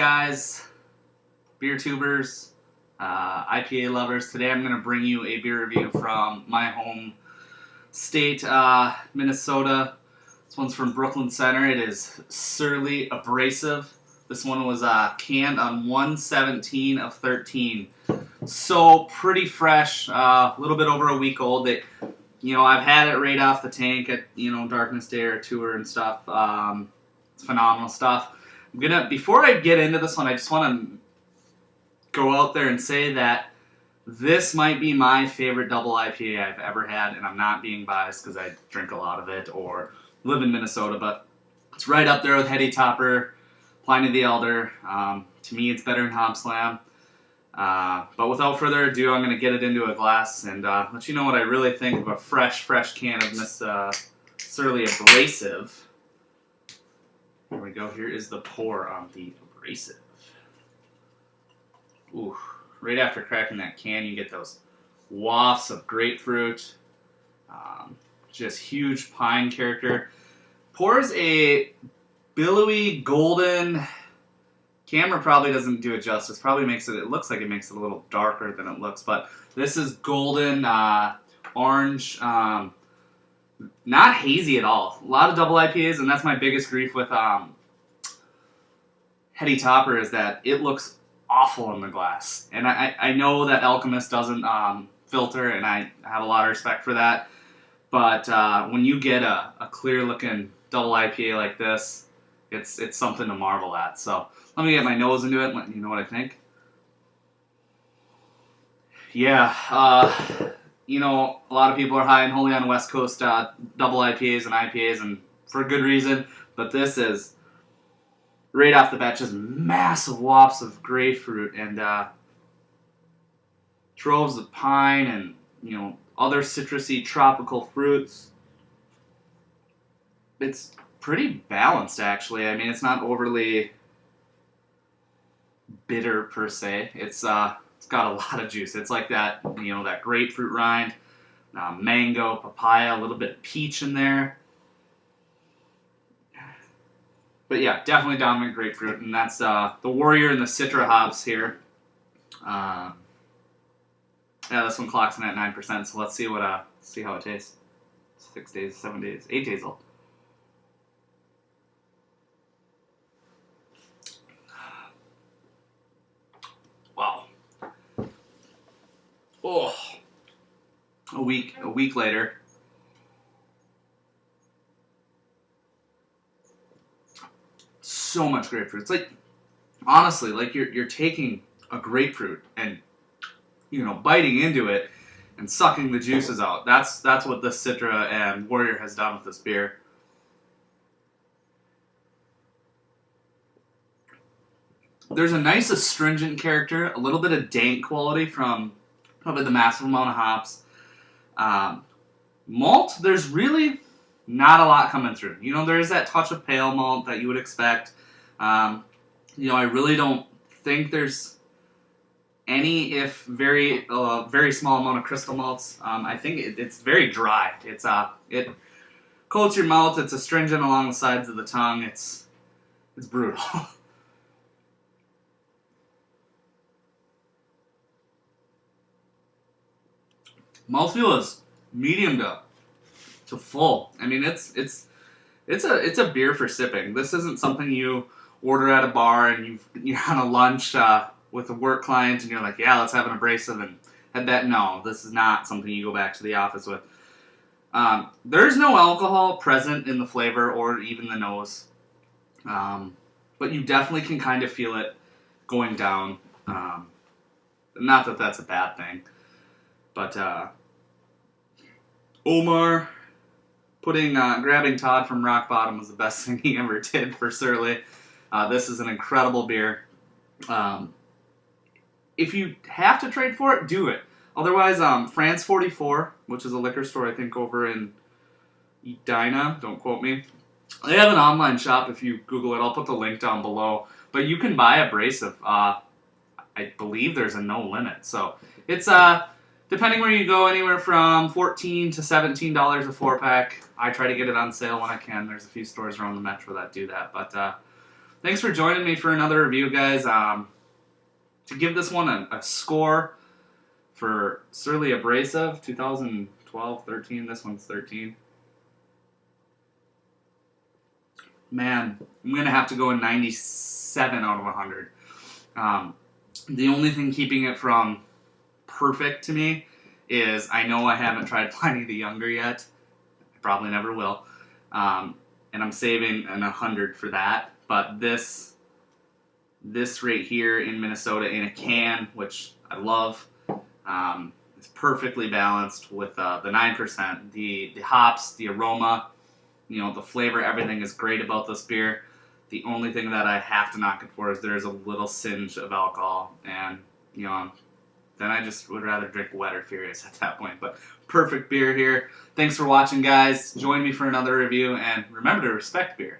guys, beer tubers, IPA lovers. Today I'm going to bring you a beer review from my home state, Minnesota. This one's from Brooklyn Center. It is Surly Abrasive. This one was canned on 1/17 of 13. So pretty fresh, a little bit over a week old. I've had it right off the tank at, Darkness Day or tour and stuff. It's phenomenal stuff. Before I get into this one, I just want to go out there and say that this might be my favorite double IPA I've ever had, and I'm not being biased because I drink a lot of it or live in Minnesota, but it's right up there with Heady Topper, Pliny the Elder. To me, it's better than Hop Slam. But without further ado, I'm going to get it into a glass and let you know what I really think of a fresh can of this Surly Abrasive. Here we go. Here is the pour on the Abrasive. Ooh, right after cracking that can, you get those wafts of grapefruit. Just huge pine character. Pours a billowy golden. Camera probably doesn't do it justice. Probably it looks like it makes it a little darker than it looks, but this is golden, orange, not hazy at all. A lot of double IPAs, and that's my biggest grief with Heady Topper, is that it looks awful in the glass. And I know that Alchemist doesn't filter, and I have a lot of respect for that. But when you get a clear-looking double IPA like this, it's something to marvel at. So let me get my nose into it and let you know what I think. Yeah, a lot of people are high and holy on West Coast double IPAs and IPAs, and for good reason. But this is, right off the bat, just massive wafts of grapefruit and troves of pine and, other citrusy tropical fruits. It's pretty balanced, actually. I mean, it's not overly bitter per se. It's got a lot of juice. It's like that, that grapefruit rind, mango, papaya, a little bit of peach in there. But yeah, definitely dominant grapefruit, and that's the Warrior and the Citra hops here. Yeah, this one clocks in at 9%. So let's see how it tastes. 6 days, 7 days, 8 days old. Wow. Oh, a week later. So much grapefruit. It's like, honestly, like you're taking a grapefruit and, biting into it and sucking the juices out. That's what the Citra and Warrior has done with this beer. There's a nice astringent character, a little bit of dank quality from probably the massive amount of hops. Malt, there's really not a lot coming through. There is that touch of pale malt that you would expect. I really don't think there's any, if very small amount of crystal malts. I think it's very dry. It coats your mouth. It's astringent along the sides of the tongue. It's brutal. Mouthfeel is medium to full. I mean, it's a beer for sipping. This isn't something you order at a bar and you're on a lunch with a work client and you're like, yeah, let's have an Abrasive and head that. No, this is not something you go back to the office with. There's no alcohol present in the flavor or even the nose, but you definitely can kind of feel it going down. Not that that's a bad thing. But Omar grabbing Todd from rock bottom was the best thing he ever did for Surly. This is an incredible beer. If you have to trade for it, do it. Otherwise, France 44, which is a liquor store I think over in Edina, don't quote me. They have an online shop if you Google it. I'll put the link down below. But you can buy Abrasive. I believe there's a no limit. So it's depending where you go, anywhere from $14 to $17 a 4-pack. I try to get it on sale when I can. There's a few stores around the metro that do that. But thanks for joining me for another review, guys. To give this one a score for Surly Abrasive, 2012, 13. This one's 13. Man, I'm going to have to go a 97 out of 100. The only thing keeping it from perfect to me is I know I haven't tried Pliny the Younger yet. I probably never will. And I'm saving an 100 for that. But this right here in Minnesota in a can, which I love, is perfectly balanced with the 9%. The hops, the aroma, the flavor, everything is great about this beer. The only thing that I have to knock it for is there's a little singe of alcohol, and then I just would rather drink Wet or Furious at that point. But perfect beer here. Thanks for watching, guys. Join me for another review, and remember to respect beer.